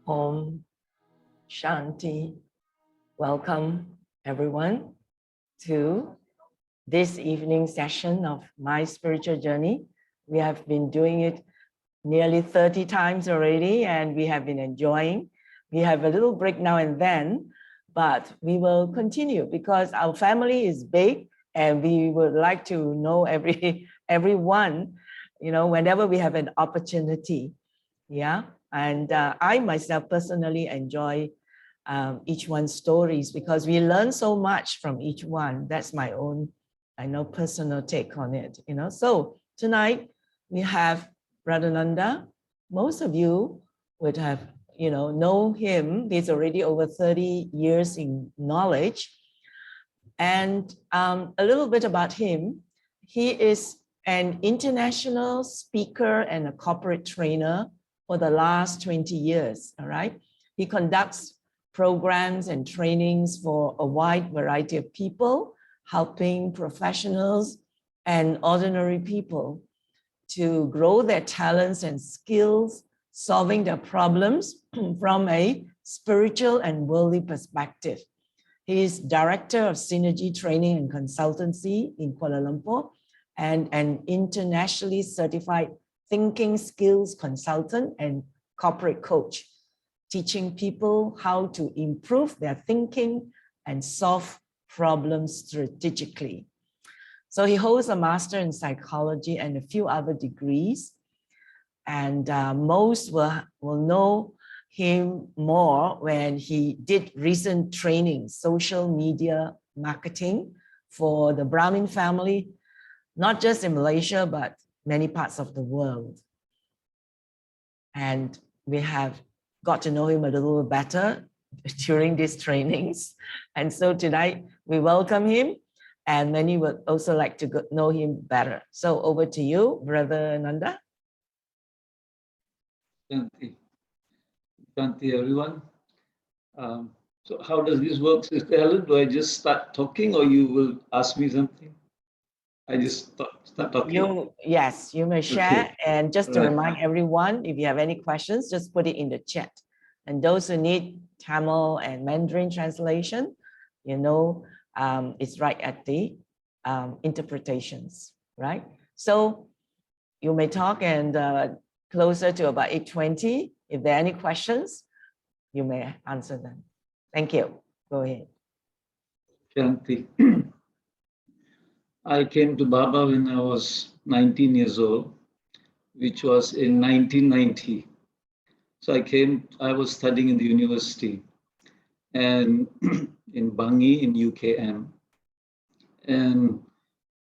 Om Shanti. Welcome everyone to this evening session of My Spiritual Journey. We have been doing it nearly 30 times already and we have been enjoying. We have a little break now and then, but we will continue because our family is big and we would like to know everyone, whenever we have an opportunity. Yeah. And I myself personally enjoy each one's stories because we learn so much from each one. That's my own, personal take on it, So tonight we have Brother Nanda. Most of you would have, know him. He's already over 30 years in knowledge. And a little bit about him. He is an international speaker and a corporate trainer for the last 20 years, all right? He conducts programs and trainings for a wide variety of people, helping professionals and ordinary people to grow their talents and skills, solving their problems from a spiritual and worldly perspective. He is Director of Synergy Training and Consultancy in Kuala Lumpur and an internationally certified thinking skills consultant and corporate coach, teaching people how to improve their thinking and solve problems strategically. So he holds a master in psychology and a few other degrees. And most will know him more when he did recent training, social media marketing for the Brahmin family, not just in Malaysia, but many parts of the world. And we have got to know him a little better during these trainings. And so tonight we welcome him and many would also like to know him better. So over to you, Brother Nanda. Shanti, everyone. So how does this work, Sister Helen? Do I just start talking or you will ask me something? I just start talking? Yes, you may share. Okay. And just to remind everyone, if you have any questions, just put it in the chat. And those who need Tamil and Mandarin translation, it's right at the interpretations, right? So you may talk and closer to about 8:20. If there are any questions, you may answer them. Thank you. Go ahead. Shanti. I came to Baba when I was 19 years old, which was in 1990. So I was studying in the university and in Bangi in UKM. And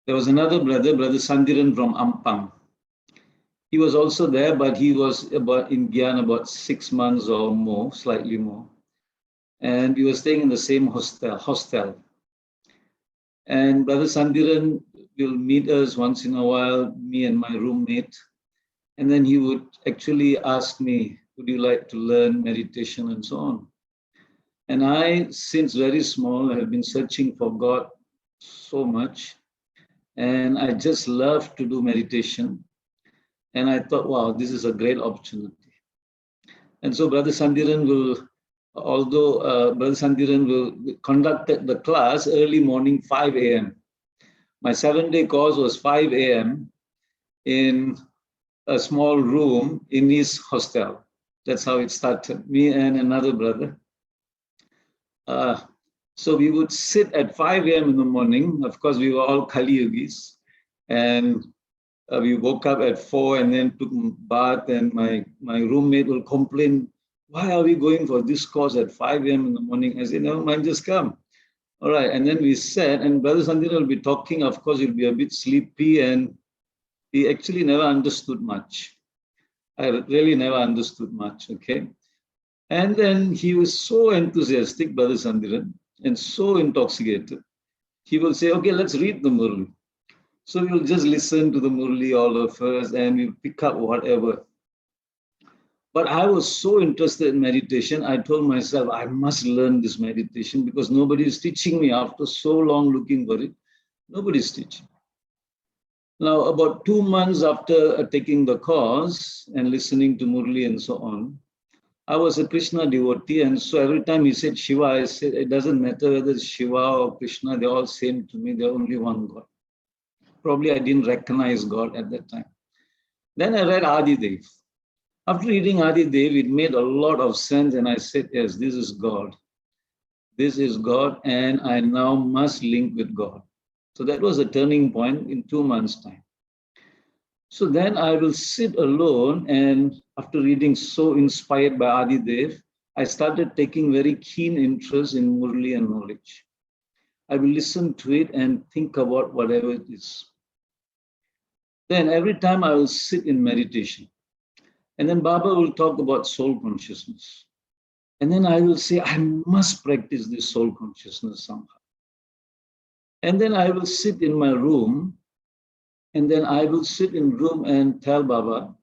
there was another brother, Brother Sandiran from Ampang. He was also there, but he was in Gyan about 6 months or more, slightly more. And we were staying in the same hostel. And Brother Sandiran will meet us once in a while, me and my roommate. And then he would actually ask me, would you like to learn meditation and so on? And I, since very small, have been searching for God so much. And I just love to do meditation. And I thought, wow, this is a great opportunity. And so Brother Sandiran will conduct the class early morning, 5 a.m. My 7-day course was 5 a.m. in a small room in his hostel. That's how it started, me and another brother. So we would sit at 5 a.m. in the morning. Of course, we were all Kali Yogis. And we woke up at 4 and then took bath, and my roommate will complain, why are we going for this course at 5 a.m. in the morning? I said, never mind, just come. All right, and then we sat, and Brother Sandhya will be talking. Of course, he'll be a bit sleepy, and he actually never understood much. I really never understood much, okay? And then he was so enthusiastic, Brother Sandhiran, and so intoxicated. He will say, okay, let's read the Murli. So we'll just listen to the Murli, all of us, and we'll pick up whatever. But I was so interested in meditation, I told myself, I must learn this meditation because nobody is teaching me after so long looking for it. Nobody's teaching. Now, about 2 months after taking the course and listening to Murli and so on, I was a Krishna devotee, and so every time he said Shiva, I said, it doesn't matter whether it's Shiva or Krishna, they're all same to me, they're only one God. Probably I didn't recognize God at that time. Then I read Adi Dev. After reading Adi Dev, it made a lot of sense, and I said, yes, this is God. This is God, and I now must link with God. So that was a turning point in 2 months' time. So then I will sit alone, and after reading So Inspired by Adi Dev, I started taking very keen interest in Murli and knowledge. I will listen to it and think about whatever it is. Then every time I will sit in meditation, and then Baba will talk about soul consciousness. And then I will say, I must practice this soul consciousness somehow. And then I will sit in my room, and then I will sit in room and tell Baba,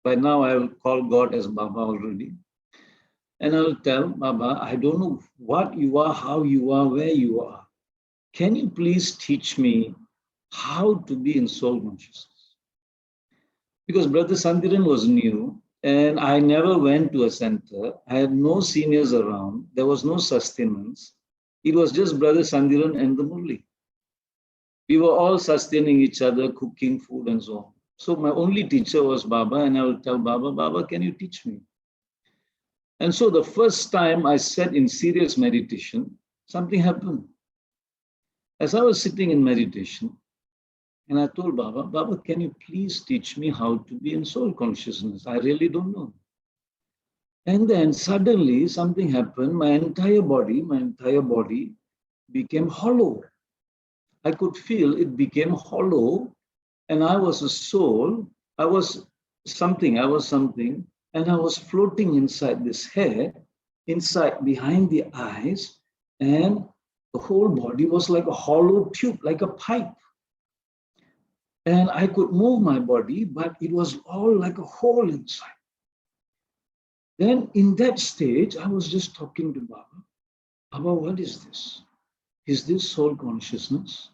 by now I will call God as Baba already. And I will tell Baba, I don't know what you are, how you are, where you are. Can you please teach me how to be in soul consciousness? Because Brother Sandiran was new, and I never went to a center. I had no seniors around. There was no sustenance. It was just Brother Sandiran and the Murli. We were all sustaining each other, cooking food and so on. So my only teacher was Baba, and I would tell Baba, Baba, can you teach me? And so the first time I sat in serious meditation, something happened. As I was sitting in meditation, and I told Baba, Baba, can you please teach me how to be in soul consciousness? I really don't know. And then suddenly something happened. My entire body became hollow. I could feel it became hollow, and I was a soul. I was something, and I was floating inside this head, inside behind the eyes, and the whole body was like a hollow tube, like a pipe. And I could move my body, but it was all like a hole inside. Then in that stage, I was just talking to Baba. Baba, what is this? Is this soul consciousness?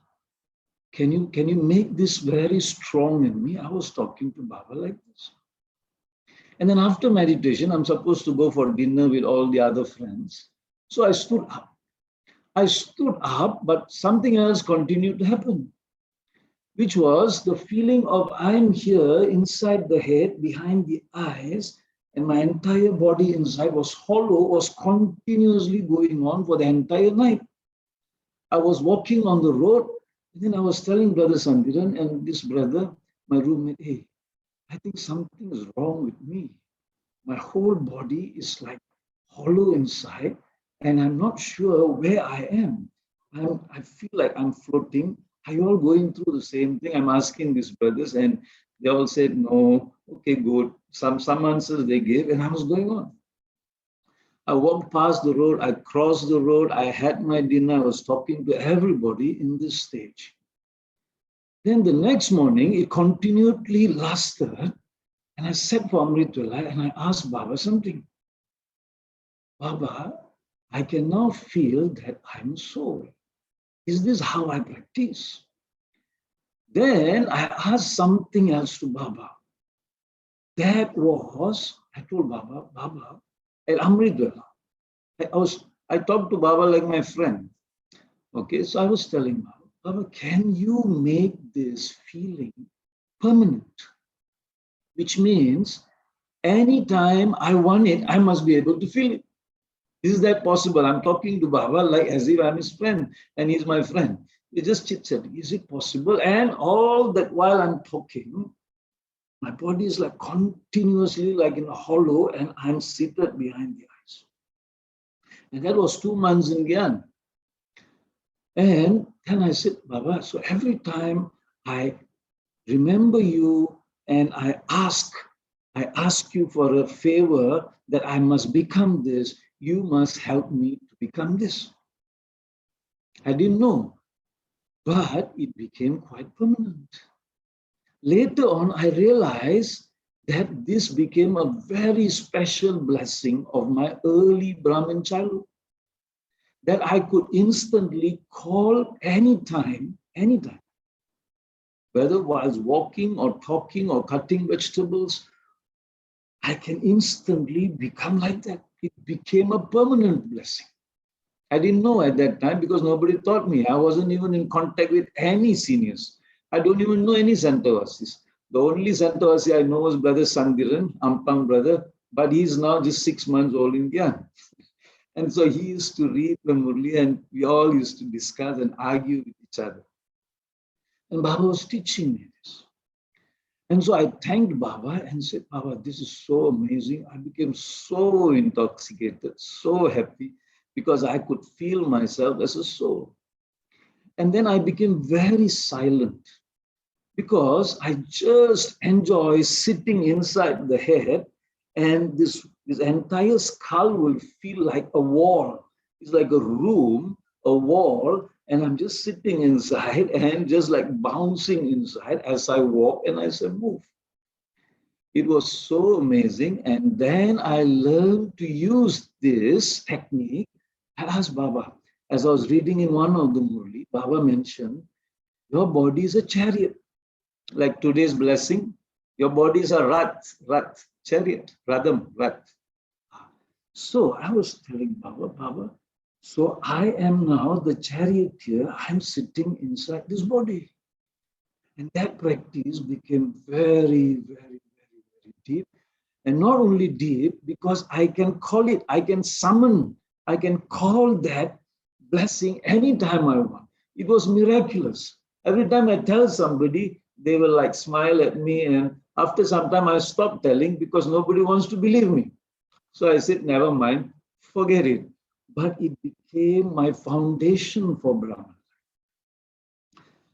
Can you make this very strong in me? I was talking to Baba like this. And then after meditation, I'm supposed to go for dinner with all the other friends. So I stood up. But something else continued to happen, which was the feeling of I'm here inside the head, behind the eyes, and my entire body inside was hollow, was continuously going on for the entire night. I was walking on the road, and then I was telling Brother Sandiran and this brother, my roommate, hey, I think something is wrong with me. My whole body is like hollow inside, and I'm not sure where I am. I feel like I'm floating. Are you all going through the same thing? I'm asking these brothers, and they all said, no, okay, good. Some answers they gave, and I was going on. I walked past the road, I crossed the road, I had my dinner, I was talking to everybody in this stage. Then the next morning, it continually lasted, and I sat for Amritwala and I asked Baba something. Baba, I can now feel that I'm soul. Is this how I practice? Then I asked something else to Baba. That was, I told Baba, Baba, at Amritwala. I talked to Baba like my friend. Okay, so I was telling Baba, Baba, can you make this feeling permanent? Which means anytime I want it, I must be able to feel it. Is that possible? I'm talking to Baba like as if I'm his friend and he's my friend. We just chit-chatting. Is it possible? And all that while I'm talking, my body is like continuously like in a hollow, and I'm seated behind the eyes. And that was 2 months in Gyan. And then I said, Baba, so every time I remember you and I ask you for a favor that I must become this, you must help me to become this. I didn't know, but it became quite permanent. Later on, I realized that this became a very special blessing of my early Brahmin childhood, that I could instantly call anytime, whether while walking or talking or cutting vegetables. I can instantly become like that. It became a permanent blessing. I didn't know at that time because nobody taught me. I wasn't even in contact with any seniors. I don't even know any Santavasis. The only Santavasi I know was Brother Sandiran, Ampang brother, but he's now just 6 months old in Gyan. And so he used to read the Murli and we all used to discuss and argue with each other. And Baba was teaching me this. And so I thanked Baba and said, Baba, this is so amazing. I became so intoxicated, so happy because I could feel myself as a soul. And then I became very silent because I just enjoy sitting inside the head and this entire skull will feel like a wall. It's like a room, a wall, and I'm just sitting inside and just like bouncing inside as I walk and as I move. It was so amazing. And then I learned to use this technique. I asked Baba, as I was reading in one of the Murli, Baba mentioned, your body is a chariot. Like today's blessing, your body is a rat, chariot, radam, rat. So I was telling Baba, Baba, so I am now the charioteer, I'm sitting inside this body. And that practice became very, very, very, very deep. And not only deep, because I can call it, I can summon, I can call that blessing anytime I want. It was miraculous. Every time I tell somebody, they will like smile at me. And after some time, I stopped telling because nobody wants to believe me. So I said, never mind, forget it. But it became my foundation for Brahma.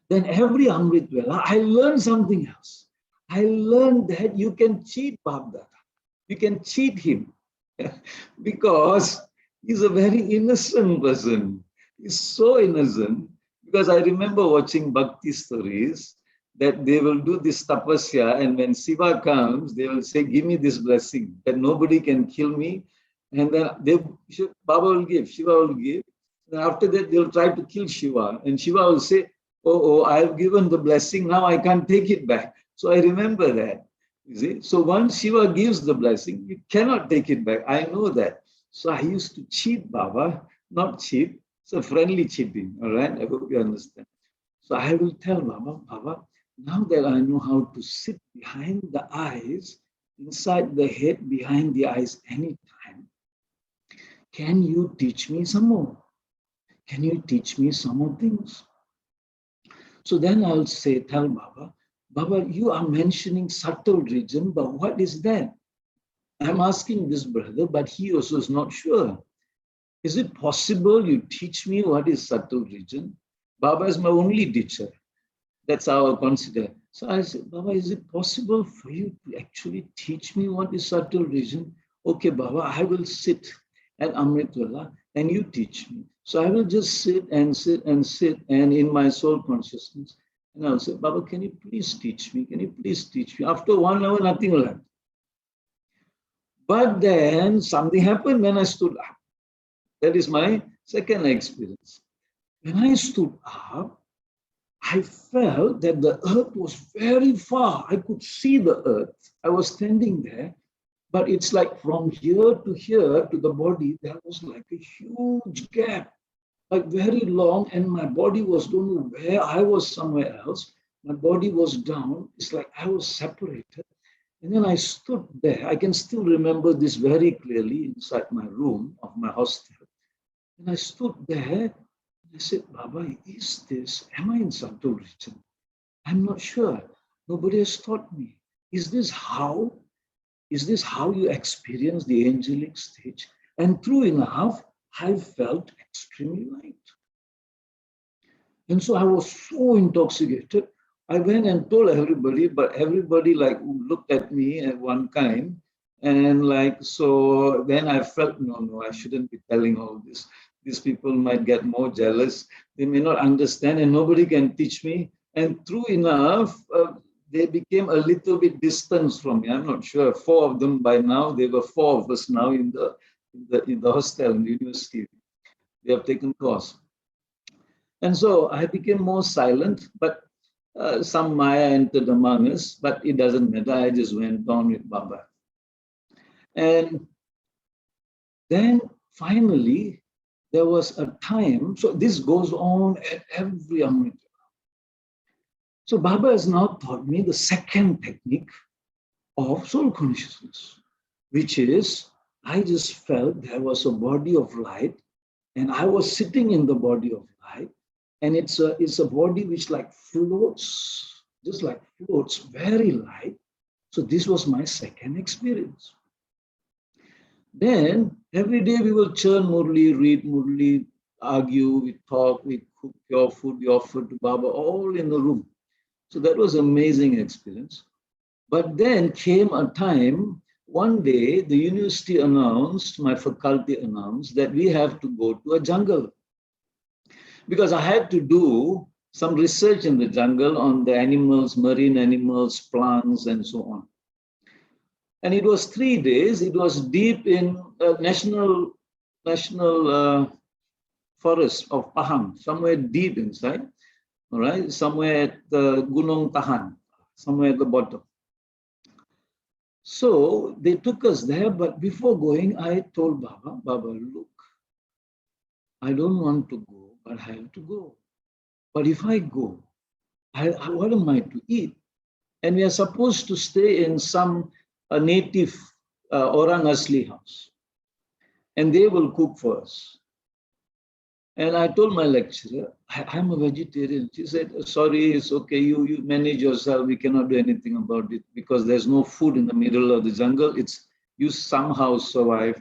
Then every Amrit Vela, I learned something else. I learned that you can cheat Baba. You can cheat him because he's a very innocent person. He's so innocent because I remember watching Bhakti stories that they will do this tapasya and when Shiva comes, they will say, give me this blessing that nobody can kill me. And then Baba will give, Shiva will give. And after that, they'll try to kill Shiva. And Shiva will say, oh, I've given the blessing, now I can't take it back. So I remember that. You see? So once Shiva gives the blessing, you cannot take it back. I know that. So I used to cheat Baba, not cheat. It's a friendly cheating, all right? I hope you understand. So I will tell Baba, Baba, now that I know how to sit behind the eyes, inside the head, behind the eyes anytime, can you teach me some more? Can you teach me some more things? So then I'll say, tell Baba, Baba, you are mentioning subtle region, but what is that? I'm asking this brother, but he also is not sure. Is it possible you teach me what is subtle region? Baba is my only teacher. That's how I consider. So I said, Baba, is it possible for you to actually teach me what is subtle region? Okay, Baba, I will sit at Amritwala and you teach me. So I will just sit and sit and sit and in my soul consciousness. And I'll say, Baba, can you please teach me? Can you please teach me? After 1 hour, nothing will happen. But then something happened when I stood up. That is my second experience. When I stood up, I felt that the earth was very far. I could see the earth. I was standing there, but it's like from here to the body, there was like a huge gap, like very long, and my body was, don't know where, I was somewhere else. My body was down. It's like I was separated. And then I stood there. I can still remember this very clearly inside my room of my hostel. And I stood there. I said, Baba, is this, am I in subtle region? I'm not sure. Nobody has taught me. Is this how you experience the angelic stage? And true enough, I felt extremely light. And so I was so intoxicated. I went and told everybody, but everybody like looked at me at one kind. And like, so then I felt, no, I shouldn't be telling all this. These people might get more jealous. They may not understand and nobody can teach me. And true enough, they became a little bit distant from me. I'm not sure. 4 of them by now, there were 4 of us now in the hostel, in the university. They have taken course. And so I became more silent, but some Maya entered among us, but it doesn't matter. I just went on with Baba. And then finally, there was a time, so this goes on at every Amrit. So Baba has now taught me the second technique of soul consciousness, which is, I just felt there was a body of light and I was sitting in the body of light, and it's a body which like floats, just like floats, very light. So this was my second experience. Then every day we will churn Murli, read Murli, argue, we talk, we cook pure food, we offer to Baba, all in the room. So that was an amazing experience. But then came a time, one day the university announced, my faculty announced that we have to go to a jungle. Because I had to do some research in the jungle on the animals, marine animals, plants, and so on. And it was 3 days. It was deep in national forest of Pahang, somewhere deep inside, all right, somewhere at the Gunung Tahan, somewhere at the bottom. So they took us there, but before going, I told Baba, Baba, look, I don't want to go, but I have to go. But if I go, what am I to eat? And we are supposed to stay in some native Orang Asli house. And they will cook for us. And I told my lecturer, I'm a vegetarian. She said, sorry, it's okay. You manage yourself. We cannot do anything about it because there's no food in the middle of the jungle. You somehow survive.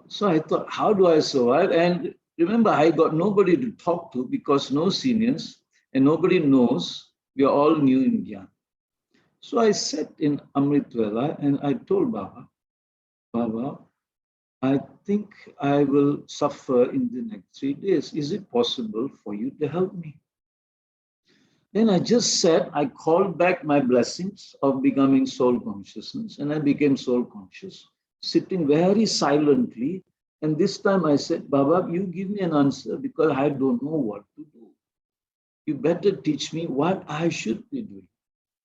So I thought, how do I survive? And remember, I got nobody to talk to because no seniors and nobody knows. We are all new in Gyan. So I sat in Amritwala and I told Baba, Baba, I think I will suffer in the next 3 days. Is it possible for you to help me? Then I just said, I called back my blessings of becoming soul consciousness, and I became soul conscious, sitting very silently. And this time I said, Baba, you give me an answer because I don't know what to do. You better teach me what I should be doing.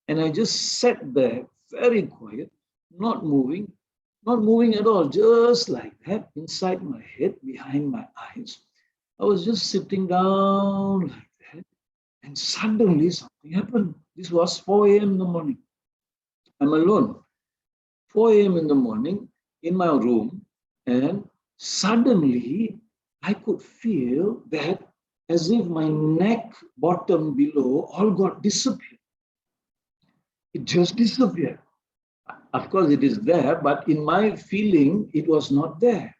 And I just sat there very quiet, not moving at all, just like that, inside my head, behind my eyes. I was just sitting down like that, and suddenly something happened. This was 4 a.m. in the morning. I'm alone. 4 a.m. in the morning in my room, and suddenly I could feel that as if my neck, bottom, below, all got disappeared. It just disappeared. Of course, it is there, but in my feeling, it was not there.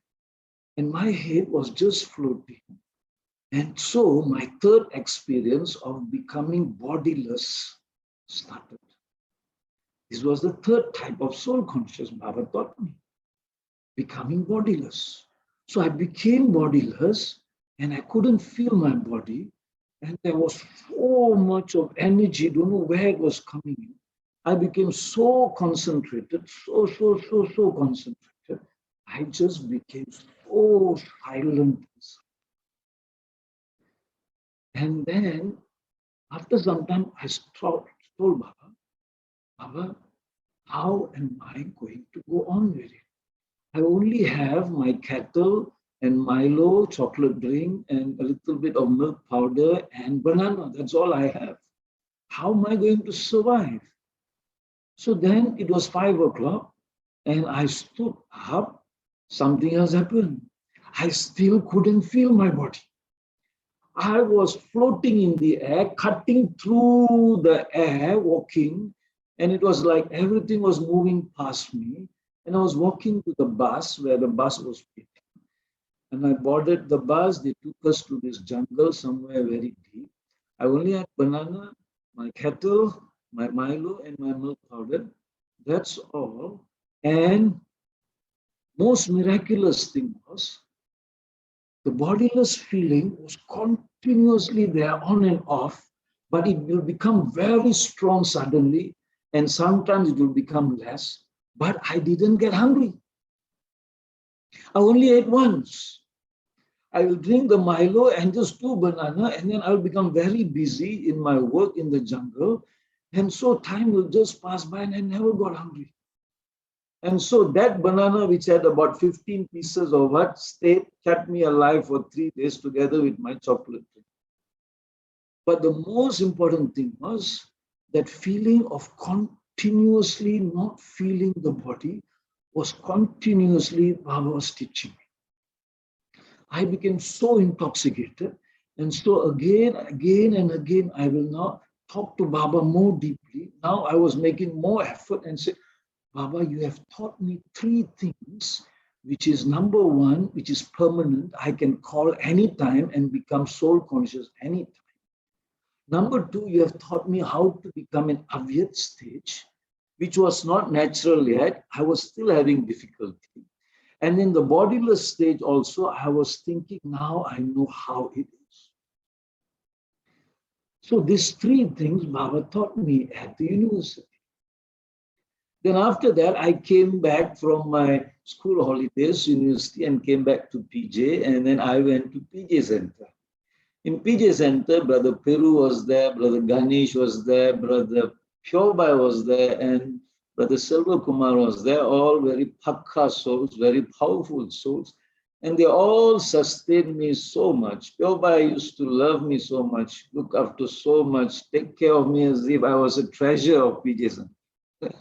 And my head was just floating. And so my third experience of becoming bodiless started. This was the third type of soul conscious Baba taught me, becoming bodiless. So I became bodiless and I couldn't feel my body. And there was so much of energy, don't know where it was coming in. I became so concentrated, so concentrated. I just became so silent. And then after some time, I told Baba, Baba, how am I going to go on with it? I only have my kettle and Milo, chocolate drink, and a little bit of milk powder and banana. That's all I have. How am I going to survive? So then it was 5 o'clock and I stood up. Something else happened. I still couldn't feel my body. I was floating in the air, cutting through the air, walking. And it was like everything was moving past me. And I was walking to the bus where the bus was waiting. And I boarded the bus. They took us to this jungle somewhere very deep. I only had banana, my kettle, my Milo, and my milk powder. That's all. And most miraculous thing was the bodiless feeling was continuously there on and off, but it will become very strong suddenly, and sometimes it will become less. But I didn't get hungry. I only ate once. I will drink the Milo and just 2 banana, and then I'll become very busy in my work in the jungle. And so time will just pass by and I never got hungry. And so that banana, which had about 15 pieces of what, kept me alive for 3 days together with my chocolate. But the most important thing was that feeling of continuously not feeling the body was continuously Baba was teaching me. I became so intoxicated. And so again and again, I will now talk to Baba more deeply. Now I was making more effort and said, Baba, you have taught me 3 things, which is number 1, which is permanent. I can call anytime and become soul conscious anytime. Number 2, you have taught me how to become an avyat stage, which was not natural yet. I was still having difficulty. And in the bodiless stage also, I was thinking, now I know how it is. So these 3 things Baba taught me at the university. Then after that, I came back from my school holidays, university, and came back to PJ. And then I went to PJ Center. In PJ Center, Brother Peru was there, Brother Ganesh was there, Brother Pyobai was there, and Brother Silva Kumar was there, all very pakka souls, very powerful souls. And they all sustained me so much. Pyobai used to love me so much, look after so much, take care of me as if I was a treasure of PJ Center.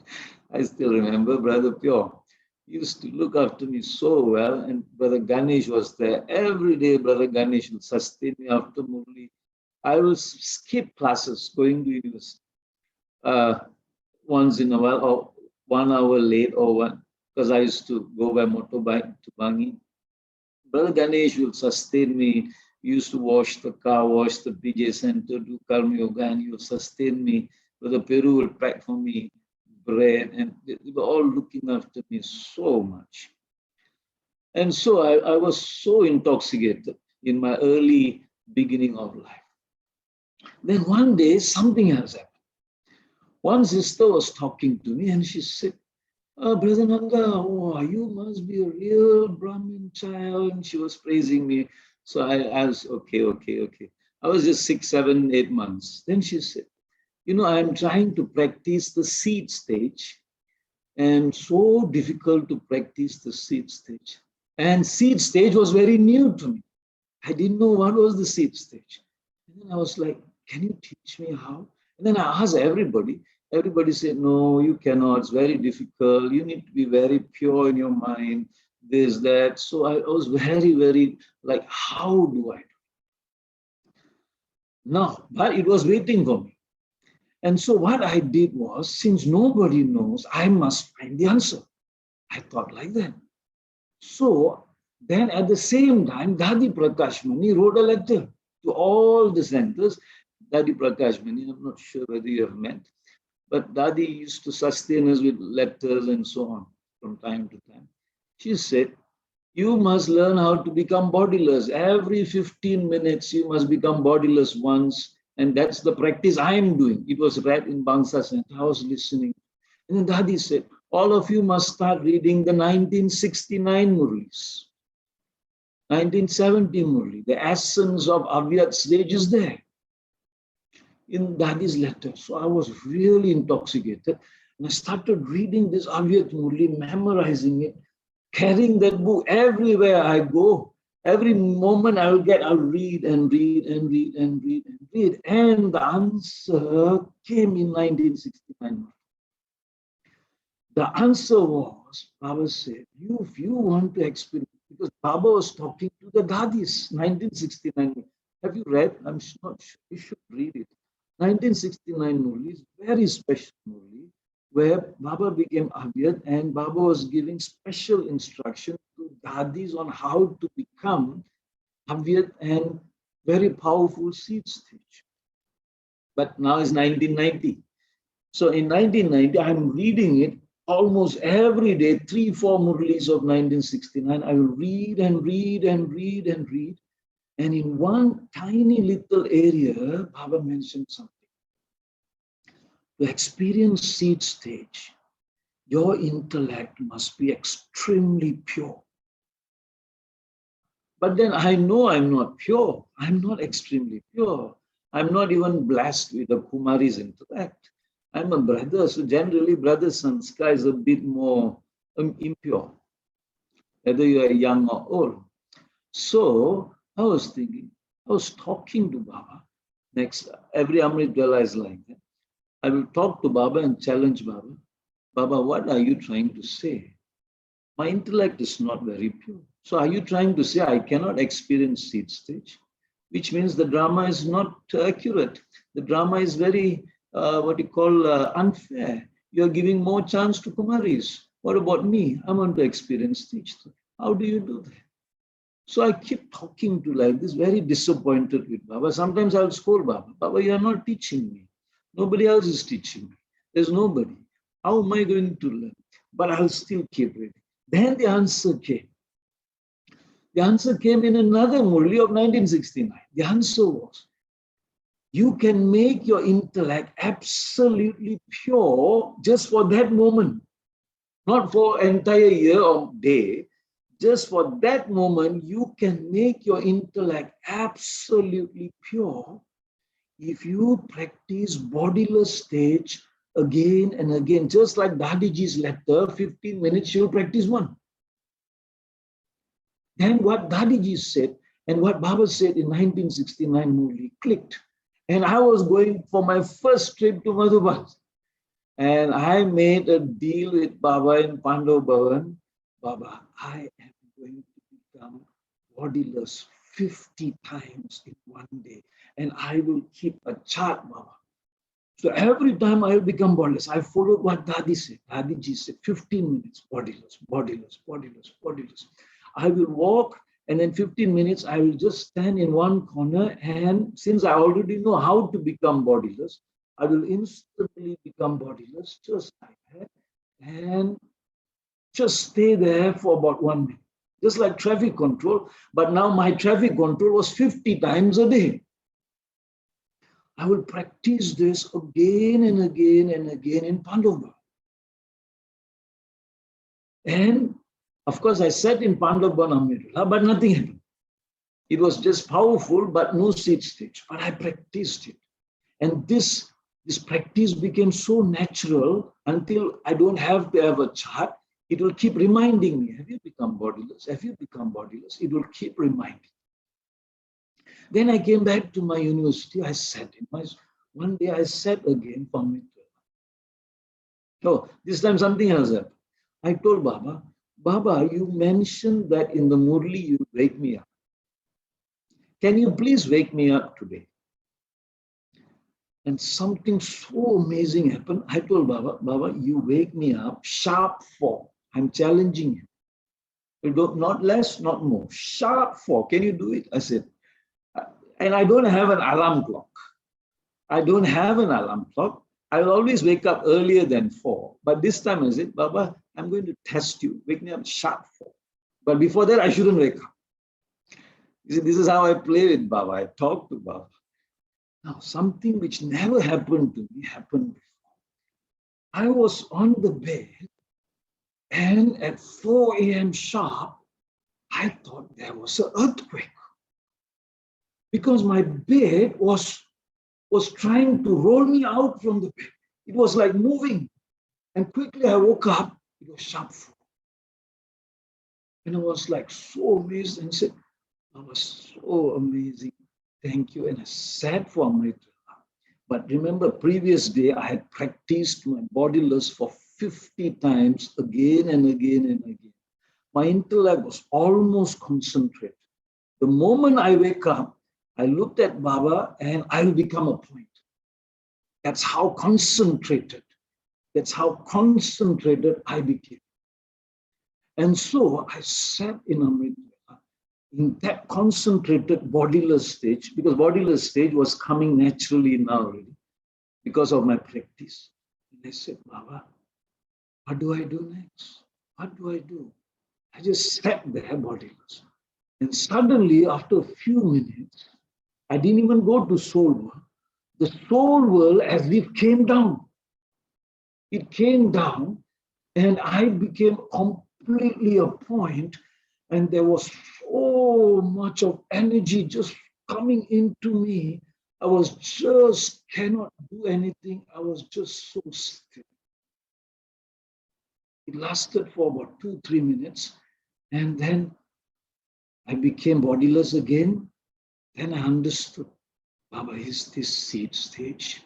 I still remember Brother Pure. He used to look after me so well, and Brother Ganesh was there. Every day, Brother Ganesh would sustain me after Murli. I will skip classes going to university once in a while, or 1 hour late, or one, because I used to go by motorbike to Bangi. Brother Ganesh will sustain me. He used to wash the car, wash the PJ Center, do Karma Yoga, and he will sustain me. Brother Peru will pack for me bread, and they were all looking after me so much. And so I was so intoxicated in my early beginning of life. Then one day, something else happened. One sister was talking to me and she said, oh, Brother Nanda, oh, you must be a real Brahmin child. And she was praising me. So I was, okay. I was just 6, 7, 8 months. Then she said, you know, I'm trying to practice the seed stage, and so difficult to practice the seed stage. And seed stage was very new to me. I didn't know what was the seed stage. And then I was like, can you teach me how? And then I asked everybody. Everybody said, no, you cannot. It's very difficult. You need to be very pure in your mind, this, that. So I was very, very like, how do I do it? No, but it was waiting for me. And so what I did was, since nobody knows, I must find the answer. I thought like that. So then at the same time, Dadi Prakashmani wrote a letter to all the centers. Dadi Prakashmani, I'm not sure whether you have met, but Dadi used to sustain us with letters and so on from time to time. She said, you must learn how to become bodiless. Every 15 minutes, you must become bodiless once. And that's the practice I am doing. It was read in Bangsa Center. I was listening. And then Dadi said, all of you must start reading the 1969 Murlis. 1970 Murli. The essence of Avyat stage is there in Dadi's letter. So I was really intoxicated. And I started reading this Avyat Murli, memorizing it, carrying that book everywhere I go. Every moment I'll read and read and read and read and read. And the answer came in 1969. The answer was, Baba said, if you want to experience, because Baba was talking to the Dadis, 1969. Have you read? I'm not sure. You should read it. 1969 Murli is very special Murli, where Baba became Avyat and Baba was giving special instruction to Dadis on how to become Avyat and very powerful seed stage. But now it's 1990. So in 1990, I'm reading it almost every day, 3, 4 Murlis of 1969. I will read and read and read and read. And in one tiny little area, Baba mentioned something. To experience seed stage, your intellect must be extremely pure. But then I know I'm not pure. I'm not extremely pure. I'm not even blessed with a Kumaris intellect. I'm a brother, so generally brother sanskar is a bit more impure, whether you are young or old. So I was thinking, I was talking to Baba. Next, every Amrit Vela is like that. I will talk to Baba and challenge Baba. Baba, what are you trying to say? My intellect is not very pure. So are you trying to say I cannot experience seed stage? Which means the drama is not accurate. The drama is very, what you call, unfair. You're giving more chance to Kumaris. What about me? I want to experience stage 3. How do you do that? So I keep talking to like this, very disappointed with Baba. Sometimes I'll scold Baba. Baba, you are not teaching me. Nobody else is teaching me. There's nobody. How am I going to learn? But I'll still keep reading. Then the answer came. The answer came in another Murli of 1969. The answer was, you can make your intellect absolutely pure just for that moment, not for an entire year or day. Just for that moment, you can make your intellect absolutely pure if you practice bodiless stage again and again. Just like Dadiji's letter, 15 minutes, you'll practice one. Then what Dadiji said and what Baba said in 1969 Murli clicked. And I was going for my first trip to Madhuban. And I made a deal with Baba in Pandav Bhavan. Baba, I am going to become bodiless 50 times in one day. And I will keep a chart, Baba. So every time I will become bodiless, I followed what Dadi said. Dadiji said, 15 minutes, bodiless, bodiless, bodiless, bodiless. I will walk, and then 15 minutes, I will just stand in one corner. And since I already know how to become bodiless, I will instantly become bodiless, just like that, and just stay there for about 1 minute, just like traffic control. But now my traffic control was 50 times a day. I will practice this again and again and again in Pandava. And of course, I sat in Pandava Amritula, but nothing happened. It was just powerful, but no seed stage. But I practiced it. And this practice became so natural until I don't have to have a chart. It will keep reminding me, have you become bodiless? Have you become bodiless? It will keep reminding. Then I came back to my university. I sat in my, one day I sat again for me. No, this time something else happened. I told Baba, Baba, you mentioned that in the Murli you wake me up. Can you please wake me up today? And something so amazing happened. I told Baba, Baba, you wake me up sharp 4. I'm challenging you. Not less, not more. Sharp 4. Can you do it? I said, and I don't have an alarm clock. I don't have an alarm clock. I will always wake up earlier than 4. But this time I said, Baba, I'm going to test you. Wake me up sharp 4. But before that, I shouldn't wake up. You see, this is how I play with Baba. I talk to Baba. Now, something which never happened to me happened before. I was on the bed, and at 4 a.m. sharp, I thought there was an earthquake. Because my bed was trying to roll me out from the bed. It was like moving. And quickly I woke up, it was sharp 4. And I was like so amazed and said, that was so amazing. Thank you. And I sat for Amrita. But remember, previous day, I had practiced my bodiless for 50 times again and again and again. My intellect was almost concentrated. The moment I wake up, I looked at Baba and I will become a point. That's how concentrated. That's how concentrated I became. And so I sat in Amrita, in that concentrated bodiless stage, because bodiless stage was coming naturally now already, because of my practice. And I said, Baba, what do I do next? What do I do? I just sat there bodiless. And suddenly, after a few minutes, I didn't even go to soul world. The soul world as if came down. It came down and I became completely a point, and there was so much of energy just coming into me. I was just cannot do anything. I was just so still. It lasted for about 2-3 minutes. And then I became bodiless again. Then I understood, Baba, is this seed stage.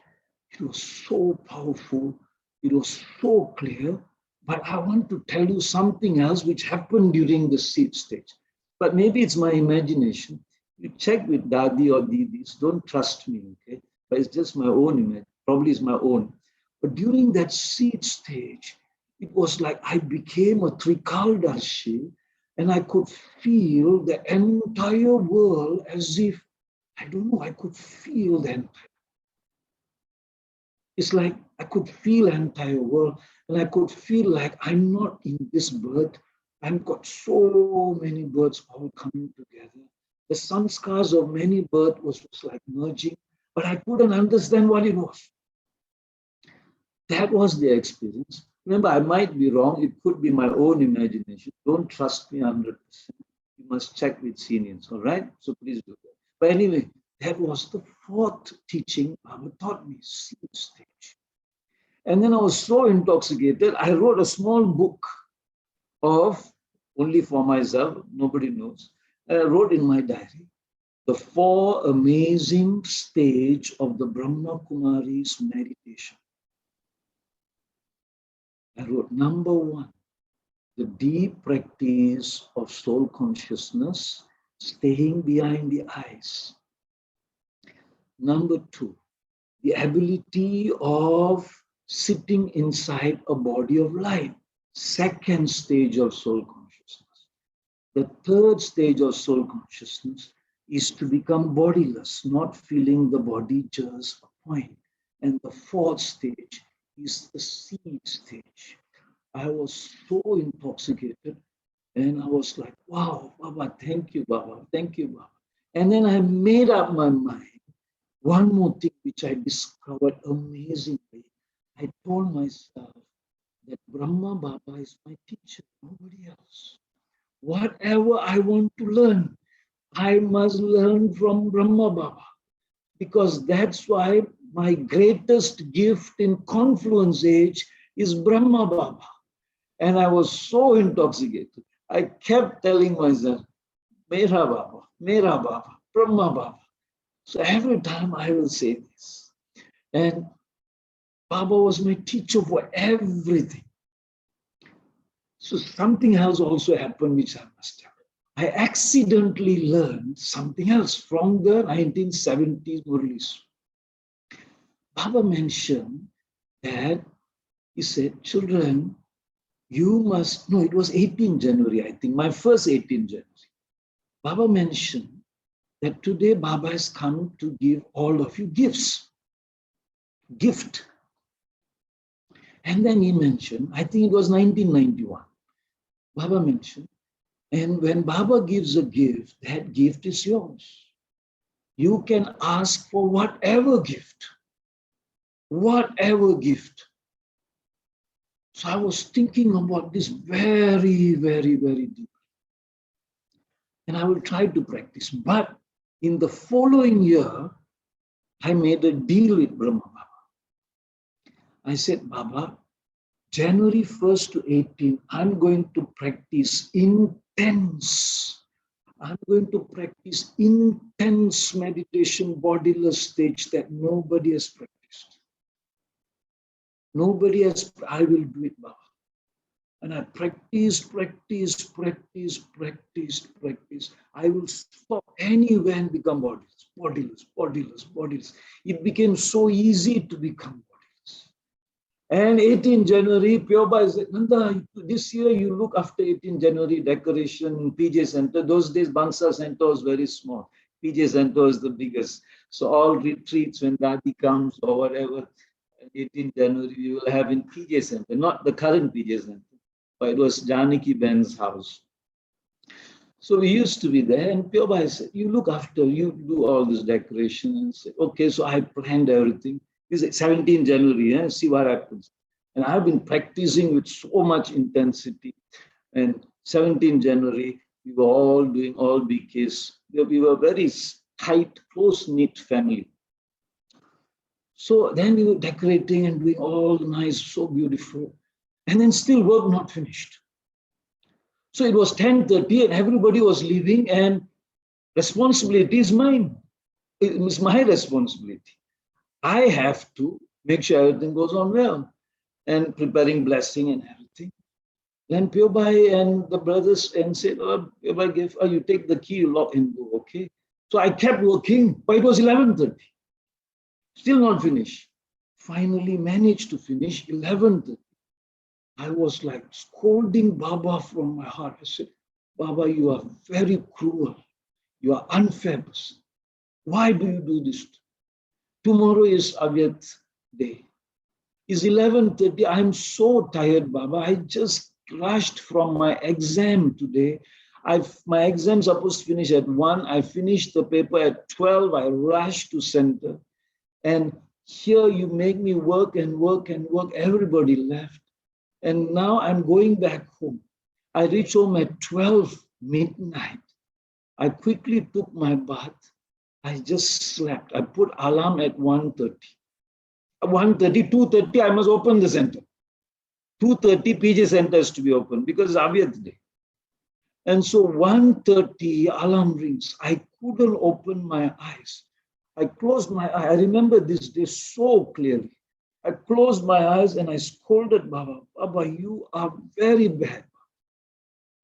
It was so powerful. It was so clear. But I want to tell you something else which happened during the seed stage. But maybe it's my imagination. You check with Dadi or Didis. Don't trust me, okay? But it's just my own image. Probably it's my own. But during that seed stage, it was like I became a Trikaldarshi, and I could feel the entire world as if, I don't know, I could feel the entire. It's like I could feel the entire world, and I could feel like I'm not in this bird. I've got so many birds all coming together. The sanskars of many birds was like merging, but I couldn't understand what it was. That was the experience. Remember, I might be wrong. It could be my own imagination. Don't trust me 100%. You must check with seniors, all right? So please do that. But anyway, that was the fourth teaching Baba taught me, seed stage. And then I was so intoxicated, I wrote a small book of, only for myself, nobody knows. And I wrote in my diary, the 4 amazing stages of the Brahma Kumaris meditation. I wrote number 1, the deep practice of soul consciousness, staying behind the eyes. Number 2, the ability of sitting inside a body of light, second stage of soul consciousness. The third stage of soul consciousness is to become bodiless, not feeling the body just a point. And the fourth stage is the seed stage. I was so intoxicated, and I was like, wow, Baba, thank you, Baba, thank you, Baba. And then I made up my mind. One more thing which I discovered amazingly, I told myself that Brahma Baba is my teacher, nobody else. Whatever I want to learn, I must learn from Brahma Baba, because that's why my greatest gift in confluence age is Brahma Baba. And I was so intoxicated. I kept telling myself, Mera Baba, Brahma Baba. So every time I will say this. And Baba was my teacher for everything. So something else also happened which I must tell. I accidentally learned something else from the 1970s Murlis. Baba mentioned that he said, children, you must, no, it was 18 January, I think, my first 18 January. Baba mentioned that today Baba has come to give all of you gifts. Gift. And then he mentioned, I think it was 1991, Baba mentioned, and when Baba gives a gift, that gift is yours. You can ask for whatever gift. Whatever gift. So I was thinking about this very, very, very deep. And I will try to practice. But in the following year, I made a deal with Brahma Baba. I said, Baba, January 1st to 18th, I'm going to practice intense. I'm going to practice intense meditation, bodiless stage that nobody has practiced. Nobody has, I will do it, Baba. And I practice. I will stop anywhere and become bodiless. It became so easy to become bodiless. And 18 January, Pyoba said, Nanda, this year you look after 18 January decoration, PJ Center. Those days, Bangsa Center was very small. PJ Center was the biggest. So all retreats, when Dadi comes or whatever, 18 January, we will have in PJ Center, not the current PJ Center, but it was Janaki Ben's house. So we used to be there, and Pyoba said, you look after, you do all this decoration. And said, okay, so I planned everything. This is 17 January, see what happens. And I've been practicing with so much intensity. And 17 January, we were all doing all BKs. We were a very tight, close-knit family. So then we were decorating and doing all nice, so beautiful. And then still work not finished. So it was 10:30 and everybody was leaving, and responsibility is mine. It is my responsibility. I have to make sure everything goes on well and preparing blessing and everything. Then Pyobai and the brothers and said, oh, Pyobai, you take the key, you lock and go, okay? So I kept working, but it was 11:30. Still not finished. Finally managed to finish 11:30. I was like scolding Baba from my heart. I said, Baba, you are very cruel. You are unfair person. Why do you do this? Tomorrow is Avyat day. It's 11:30. I'm so tired, Baba. I just rushed from my exam today. My exam supposed to finish at 1. I finished the paper at 12. I rushed to center. And here you make me work and work and work. Everybody left. And now I'm going back home. I reached home at 12 midnight. I quickly took my bath. I just slept. I put alarm at 1:30. 1:30, 2:30, I must open the center. 2:30, PJ center has to be open because it's Avyat day. And so 1:30, alarm rings. I couldn't open my eyes. I closed my eye. I remember this day so clearly. I closed my eyes and I scolded Baba. Baba, you are very bad.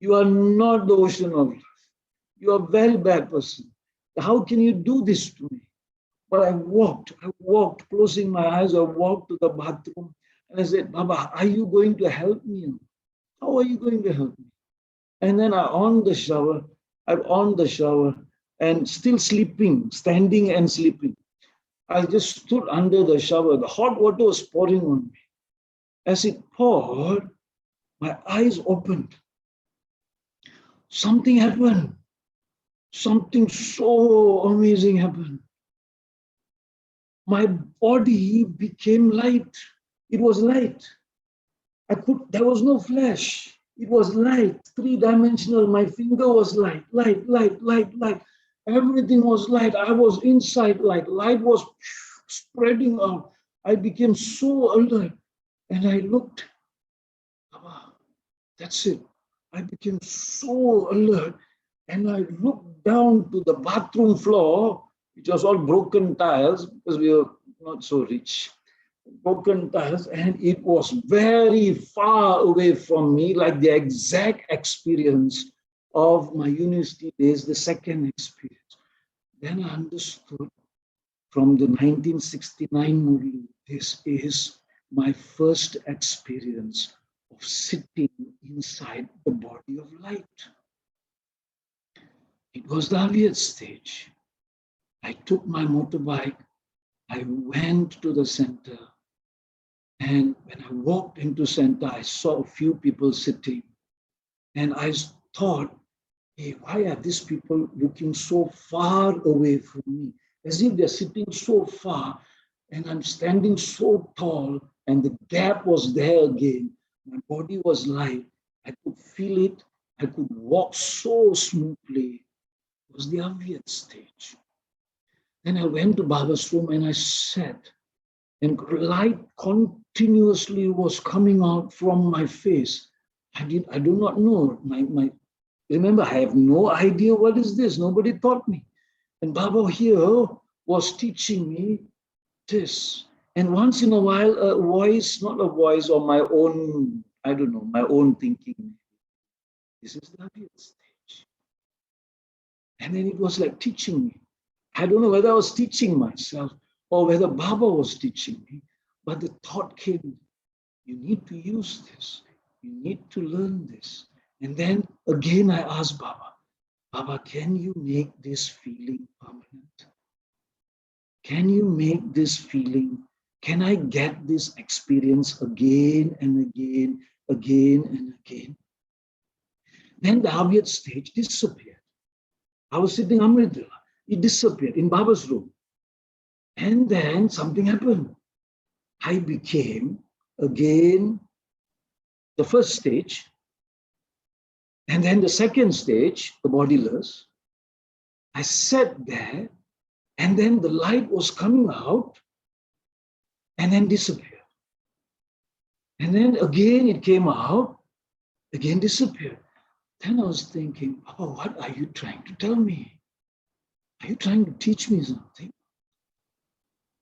You are not the ocean of life. You are a very bad person. How can you do this to me? But I walked, closing my eyes. I walked to the bathroom and I said, Baba, are you going to help me? How are you going to help me? And then I on the shower and still sleeping, standing and sleeping. I just stood under the shower. The hot water was pouring on me. As it poured, my eyes opened. Something happened. Something so amazing happened. My body became light. It was light. There was no flesh. It was light, 3-dimensional. My finger was light. Everything was light. I was inside light. Light was spreading out. I became so alert. And I looked. That's it. I became so alert. And I looked down to the bathroom floor, which was all broken tiles because we were not so rich. Broken tiles, and it was very far away from me, like the exact experience of my university days, the second experience. Then I understood from the 1969 movie, this is my first experience of sitting inside the body of light. It was the Avyat stage. I took my motorbike, I went to the center, and when I walked into center, I saw a few people sitting, and I thought, hey, why are these people looking so far away from me? As if they're sitting so far, and I'm standing so tall, and the gap was there again. My body was light. I could feel it. I could walk so smoothly. It was the Avyat stage. Then I went to Baba's room and I sat, and light continuously was coming out from my face. I do not know. Remember, I have no idea what is this. Nobody taught me. And Baba here was teaching me this. And once in a while, a voice, not a voice or my own, I don't know, my own thinking. This is the Avyat stage. And then it was like teaching me. I don't know whether I was teaching myself or whether Baba was teaching me, but the thought came, you need to use this. You need to learn this. And then again, I asked Baba, Baba, can you make this feeling permanent? Can you make this feeling? Can I get this experience again and again, again and again? Then the Avyat stage disappeared. I was sitting Amrita. It disappeared in Baba's room. And then something happened. I became again the first stage. And then the second stage, the bodiless. I sat there, and then the light was coming out and then disappeared. And then again it came out, again disappeared. Then I was thinking, Baba, what are you trying to tell me? Are you trying to teach me something?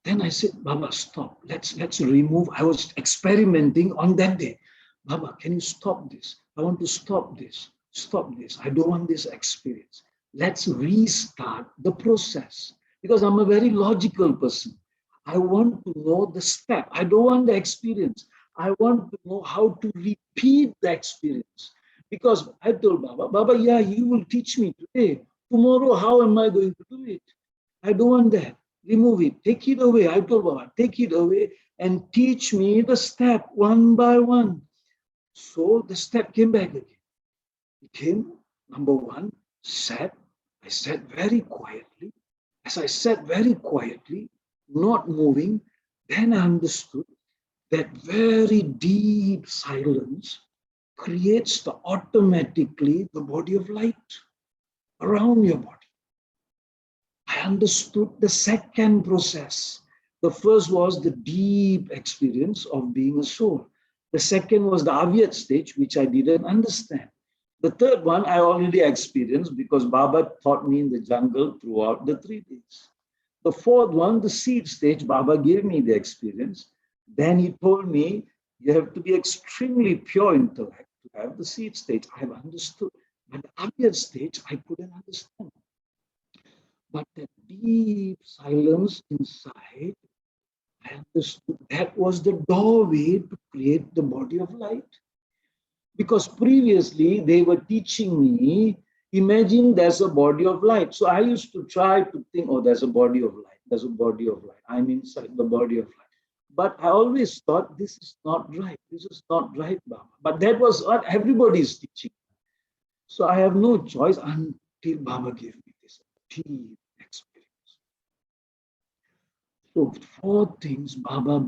Then I said, Baba, stop. Let's remove. I was experimenting on that day. Baba, can you stop this? I want to stop this. Stop this. I don't want this experience. Let's restart the process. Because I'm a very logical person. I want to know the step. I don't want the experience. I want to know how to repeat the experience. Because I told Baba, Baba, yeah, you will teach me today. Tomorrow, how am I going to do it? I don't want that. Remove it. Take it away. I told Baba, take it away and teach me the step one by one. So the step came back again. It came, number one, sat. I sat very quietly. As I sat very quietly, not moving, then I understood that very deep silence creates automatically the body of light around your body. I understood the second process. The first was the deep experience of being a soul. The second was the Avyat stage, which I didn't understand. The third one I already experienced because Baba taught me in the jungle throughout the 3 days. The fourth one, the seed stage, Baba gave me the experience. Then he told me, you have to be extremely pure intellect to have the seed stage. I have understood. But the Avyat stage, I couldn't understand. But that deep silence inside, I understood that was the doorway to create the body of light. Because previously they were teaching me, imagine there's a body of light. So I used to try to think, oh, there's a body of light. There's a body of light. I'm inside the body of light. But I always thought this is not right. This is not right, Baba. But that was what everybody is teaching. So I have no choice until Baba gave me this deep experience. So 4 things Baba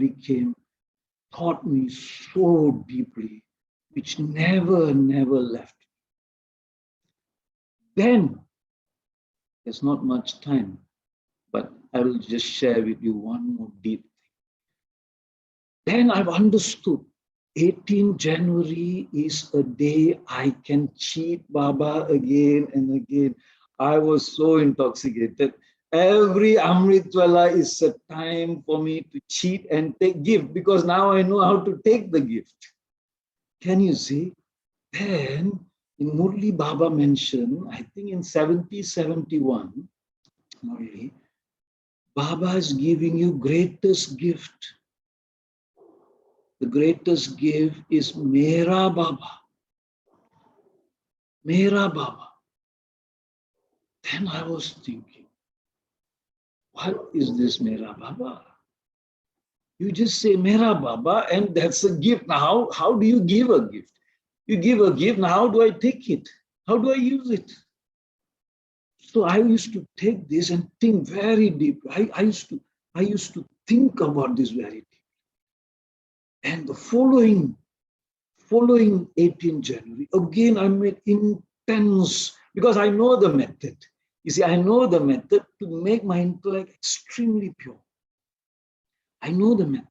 taught me so deeply, which never left. Then, there's not much time, but I will just share with you one more deep thing. Then I've understood 18 January is a day I can cheat Baba again and again. I was so intoxicated. Every Amritwala is a time for me to cheat and take gift because now I know how to take the gift. Can you see? Then in Murli Baba mentioned, I think in 7071, Murli, Baba is giving you greatest gift. The greatest gift is Mera Baba. Mera Baba. Then I was thinking, what is this Mera Baba? You just say Mera Baba and that's a gift. Now, how do you give a gift? You give a gift, now how do I take it? How do I use it? So I used to take this and think very deep. I used to think about this very deep. And the following 18 January, again I made intense, because I know the method. You see, I know the method to make my intellect extremely pure. I know the method.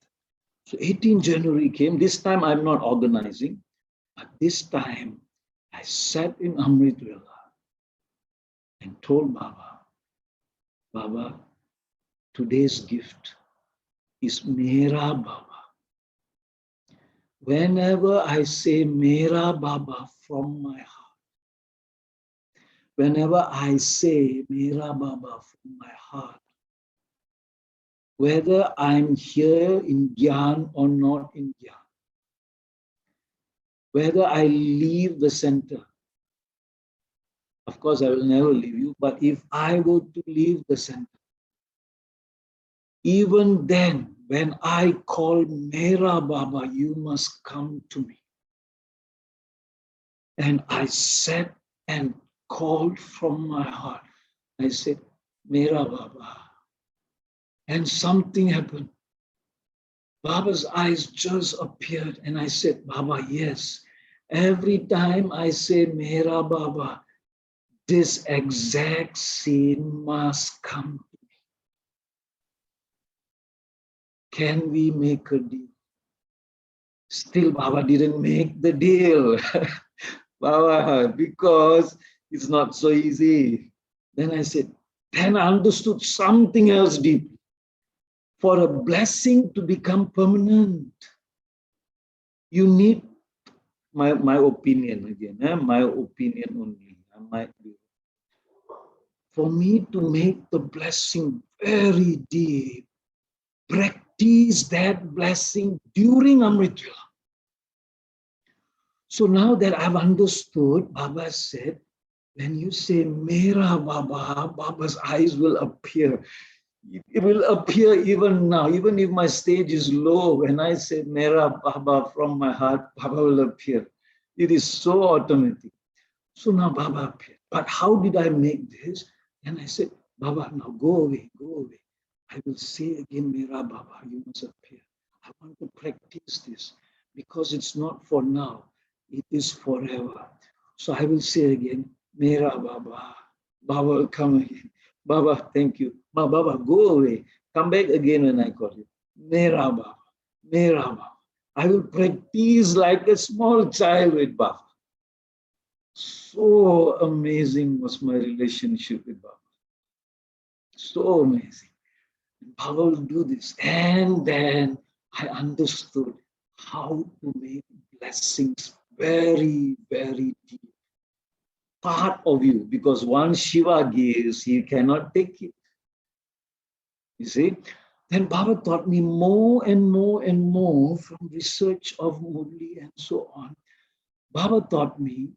So 18 January came. This time I'm not organizing, but this time I sat in Amritwala and told Baba, Baba, today's gift is Mera Baba. Whenever I say Mera Baba from my heart, whenever I say Mera Baba from my heart, whether I'm here in Gyan or not in Gyan, whether I leave the center, of course I will never leave you, but if I were to leave the center, even then, when I call Mera Baba, you must come to me. And I sat and called from my heart. I said, Mera Baba. And something happened. Baba's eyes just appeared and I said, Baba, yes. Every time I say Mera Baba, this exact scene must come to me. Can we make a deal? Still, Baba didn't make the deal. Baba, because it's not so easy. Then I said, then I understood something else deeply. For a blessing to become permanent, you need my opinion again, my opinion only. I might be. For me to make the blessing very deep, practice that blessing during Amritula. So now that I've understood, Baba said, when you say Mera Baba, Baba's eyes will appear. It will appear even now, even if my stage is low. When I say Mera Baba from my heart, Baba will appear. It is so automatic. So now Baba appeared. But how did I make this? Then I said, Baba, now go away, go away. I will say again, Mera Baba, you must appear. I want to practice this because it's not for now, it is forever. So I will say again, Mera Baba. Baba will come again. Baba, thank you. Baba, go away. Come back again when I call you. Mera Baba, Mera Baba. I will practice like a small child with Baba. So amazing was my relationship with Baba. So amazing. Baba will do this. And then I understood how to make blessings very, very deep. Part of you, because once Shiva gives, he cannot take it. You see? Then Baba taught me more and more and more from research of Murli and so on. Baba taught me,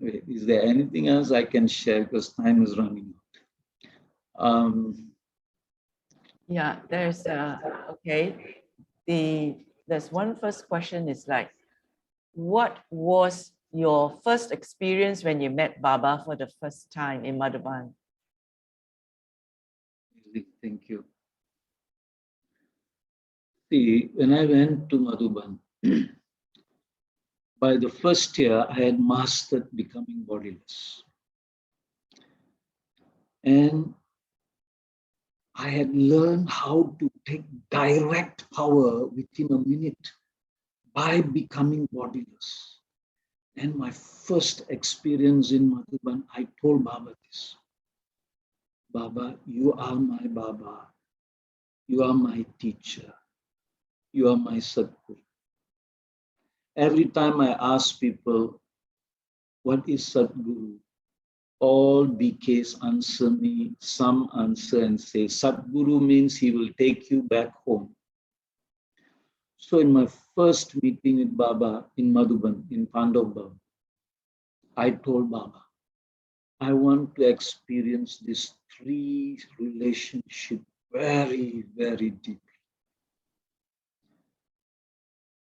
wait, is there anything else I can share because time is running out? Yeah, there's okay. There's one first question is like, what was your first experience when you met Baba for the first time in Madhuban? Thank you. See, when I went to Madhuban, by the first year, I had mastered becoming bodiless. And I had learned how to take direct power within a minute by becoming bodiless. And my first experience in Madhuban, I told Baba this. Baba, you are my Baba. You are my teacher. You are my Sadguru. Every time I ask people, what is Sadguru? All BKs answer me, some answer and say, Sadguru means he will take you back home. So in my first meeting with Baba in Madhuban, in Pandav Bhavan, I told Baba, I want to experience this three relationship very, very deeply.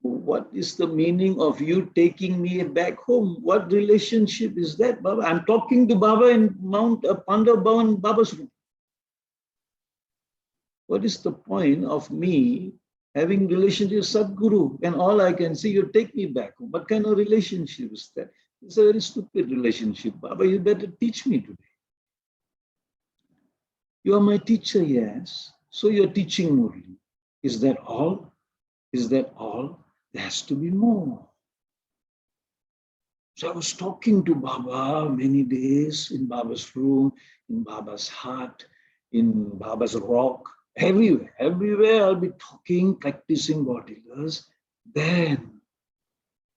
What is the meaning of you taking me back home? What relationship is that, Baba? I'm talking to Baba in Mount Pandav Bhavan, Baba's room. What is the point of me having relationship with Sadguru and all I can see, you take me back home? What kind of relationship is that? It's a very stupid relationship. Baba, you better teach me today. You are my teacher, yes. So you're teaching Murli. Is that all? Is that all? There has to be more. So I was talking to Baba many days in Baba's room, in Baba's heart, in Baba's rock, everywhere. Everywhere I'll be talking, practicing bodiless. Then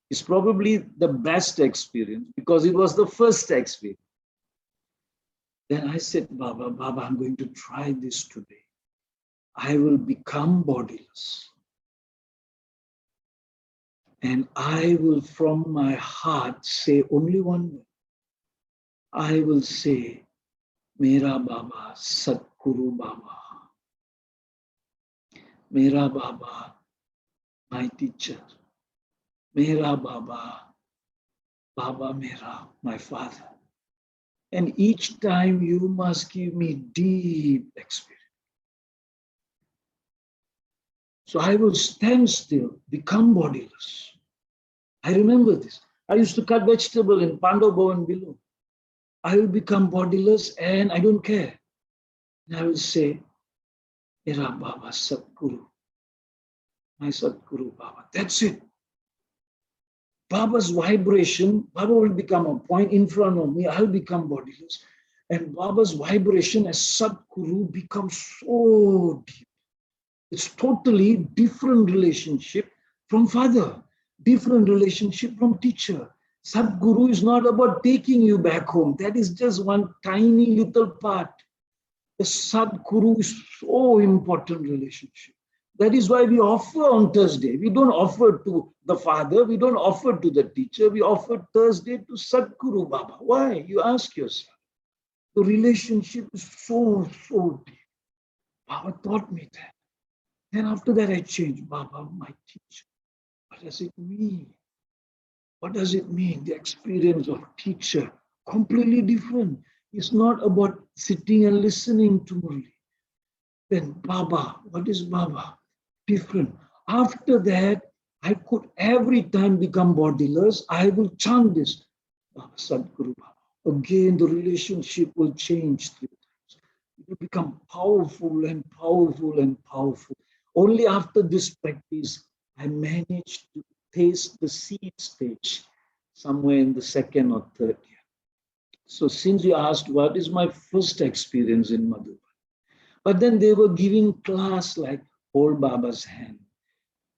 it's probably the best experience because it was the first experience. Then I said, Baba, I'm going to try this today. I will become bodiless. And I will from my heart say only one word. I will say, Mera Baba, Sadguru Baba. Mera Baba, my teacher. Mera Baba, Baba Mera, my father. And each time you must give me deep experience. So I will stand still, become bodiless. I remember this. I used to cut vegetable in Pandav Bhavan below. I will become bodiless and I don't care. And I will say, Mera Baba Sadguru. my Sadguru Baba. That's it. Baba's vibration, Baba will become a point in front of me, I'll become bodiless. And Baba's vibration as Sadguru becomes so deep. It's totally different relationship from father, different relationship from teacher. Sadguru is not about taking you back home. That is just one tiny little part. The Sadguru is so important relationship. That is why we offer on Thursday. We don't offer to the father. We don't offer to the teacher. We offer Thursday to Sadguru Baba. Why? You ask yourself. The relationship is so deep. Baba taught me that. Then after that, I changed. Baba, my teacher. What does it mean? What does it mean? The experience of teacher, completely different. It's not about sitting and listening to Murli. Then Baba, what is Baba? Different. After that, I could every time become bodiless. I will chant this. Baba, Sadguru Baba. Again, the relationship will change. It will become powerful and powerful and powerful. Only after this practice, I managed to taste the seed stage somewhere in the second or third year. So since you asked, what is my first experience in Madhura? But then they were giving class like hold Baba's hand,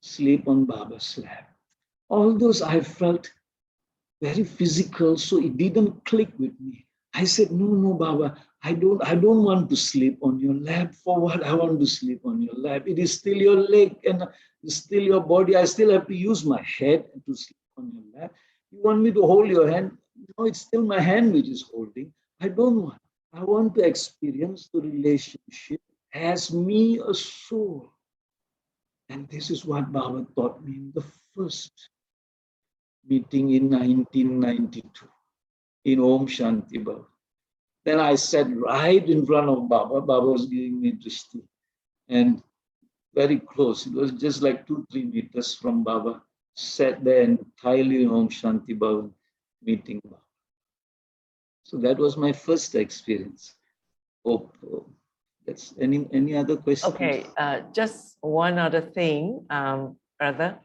sleep on Baba's lap. All those I felt very physical, so it didn't click with me. I said, no, Baba, I don't want to sleep on your lap. For what I want to sleep on your lap? It is still your leg and still your body. I still have to use my head to sleep on your lap. You want me to hold your hand? No, it's still my hand which is holding. I don't want. I want to experience the relationship as me, a soul. And this is what Baba taught me in the first meeting in 1992 in Om Shanti Bhava. Then I sat right in front of Baba. Baba was giving me drishti. And very close. It was just like 2-3 meters from Baba. Sat there entirely in Om Shanti Bhava meeting Baba. So that was my first experience. Hope that's any other questions? Okay, just one other thing, brother.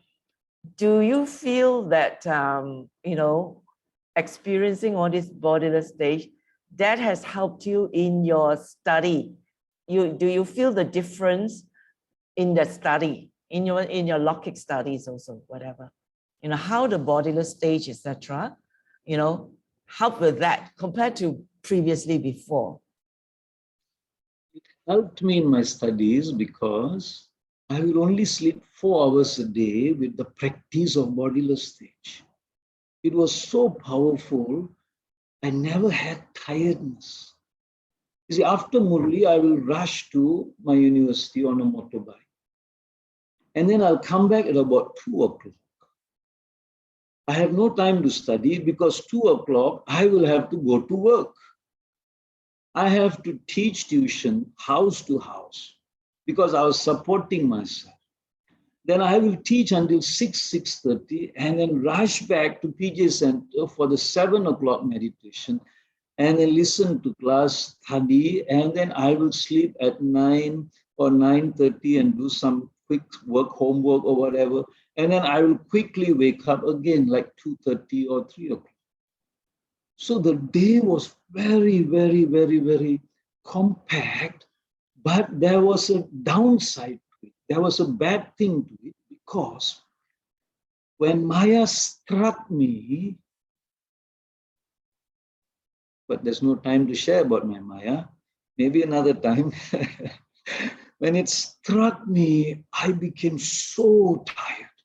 Do you feel that experiencing all this bodiless stage that has helped you in your study? Do you feel the difference in the study, in your Lokik studies also, whatever? How the bodiless stage, etc. Help with that compared to previously before? It helped me in my studies because I will only sleep 4 hours a day with the practice of bodiless stage. It was so powerful, I never had tiredness. You see, after Murli, I will rush to my university on a motorbike. And then I'll come back at about 2 o'clock. I have no time to study because 2 o'clock, I will have to go to work. I have to teach tuition house to house because I was supporting myself. Then I will teach until 6:30, and then rush back to PJ Center for the 7 o'clock meditation, and then listen to class, study, and then I will sleep at 9 or 9:30 and do some quick work, homework or whatever. And then I will quickly wake up again like 2:30 or 3 o'clock. So the day was very, very, very, very compact, but there was a downside to it. There was a bad thing to it because when Maya struck me, but there's no time to share about my Maya, maybe another time. When it struck me, I became so tired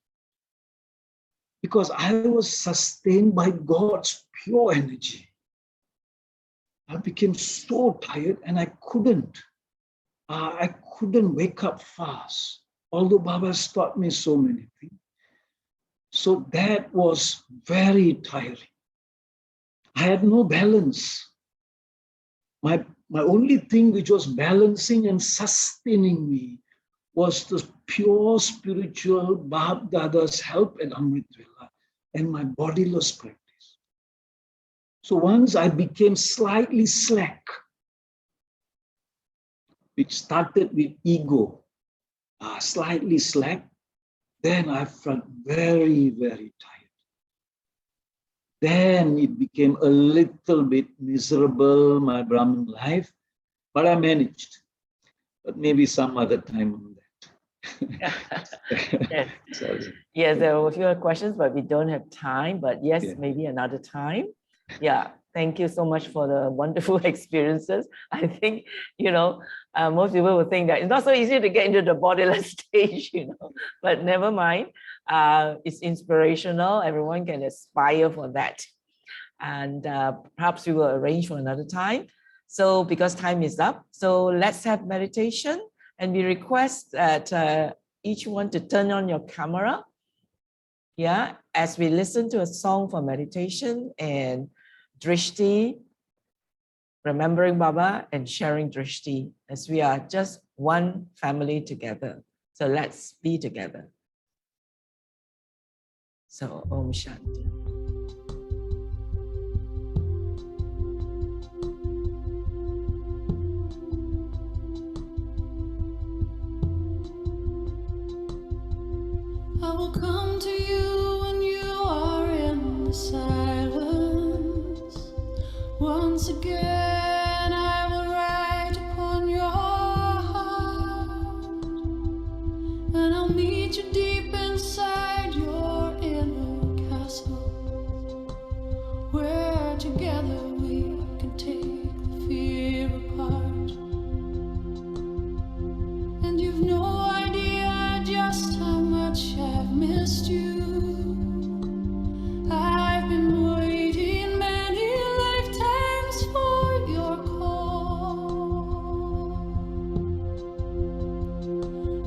because I was sustained by God's pure energy. I became so tired and I couldn't wake up fast, although Baba has taught me so many things. So that was very tiring. I had no balance. My only thing which was balancing and sustaining me was the pure spiritual Bab Dada's help at Amritvela and my bodiless practice. So once I became slightly slack, which started with ego, slightly slack, then I felt very, very tired. Then it became a little bit miserable, my Brahmin life, but I managed. But maybe some other time on that. Yes. Sorry. Yes, there were a few questions, but we don't have time. But yes, Yeah. maybe another time. Yeah, thank you so much for the wonderful experiences. I think, most people will think that it's not so easy to get into the bodiless stage, but never mind. It's inspirational. Everyone can aspire for that. And perhaps we will arrange for another time. So because time is up, so let's have meditation. And we request that each one to turn on your camera, yeah, as we listen to a song for meditation and drishti, remembering Baba and sharing drishti, as we are just one family together. So let's be together. So Om Shanti. I will come to you when you are in the silence. Once again I will write upon your heart, and I'll meet you deep inside your inner castle, where together we can take the fear apart. And you've no idea just how much I've missed you. I've been waiting many lifetimes for your call,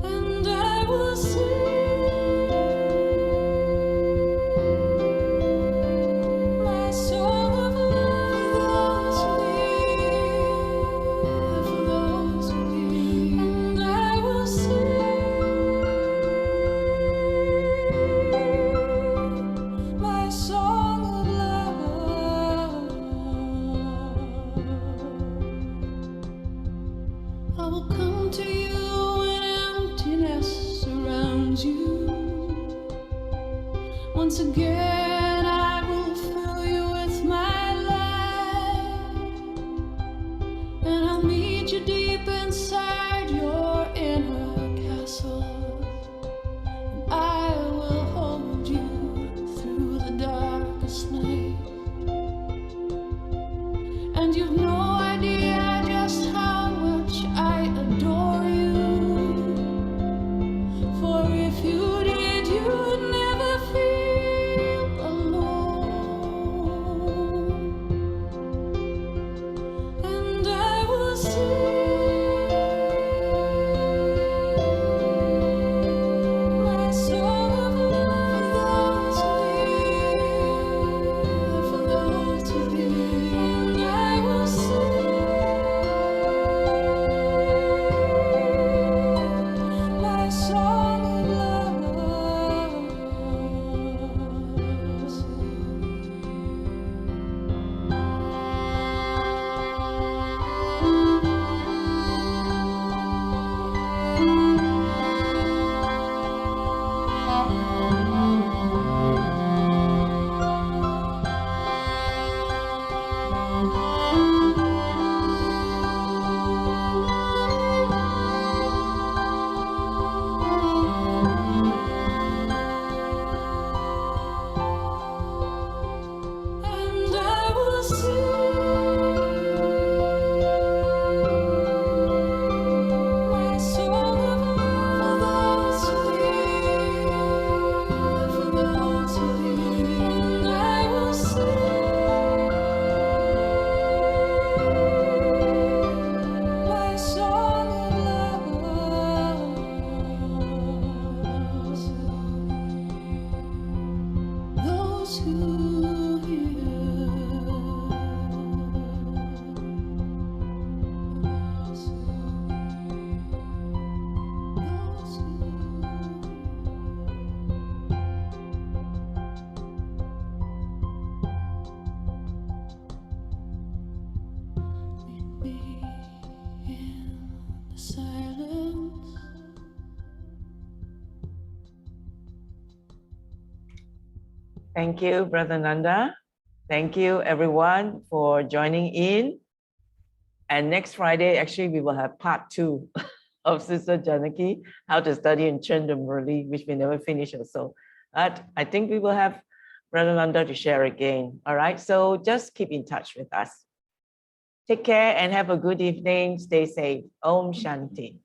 and I will sing my song of love for those who hear, and I will sing my song of love. I will come to you when emptiness surrounds you. Once again I will fill you with my life, and I'll meet you deep inside your inner castle, and I will hold you through the darkest night. And you've no idea just how much I adore you, for if you did, you'd never feel alone. And I will sing my song of love for those who hear, and I will sing Thank you, Brother Nanda. Thank you, everyone, for joining in. And next Friday, actually, we will have part 2 of Sister Janaki, how to study in Chandamurli, which we never finish also. But I think we will have Brother Nanda to share again. All right, so just keep in touch with us. Take care and have a good evening. Stay safe. Om Shanti.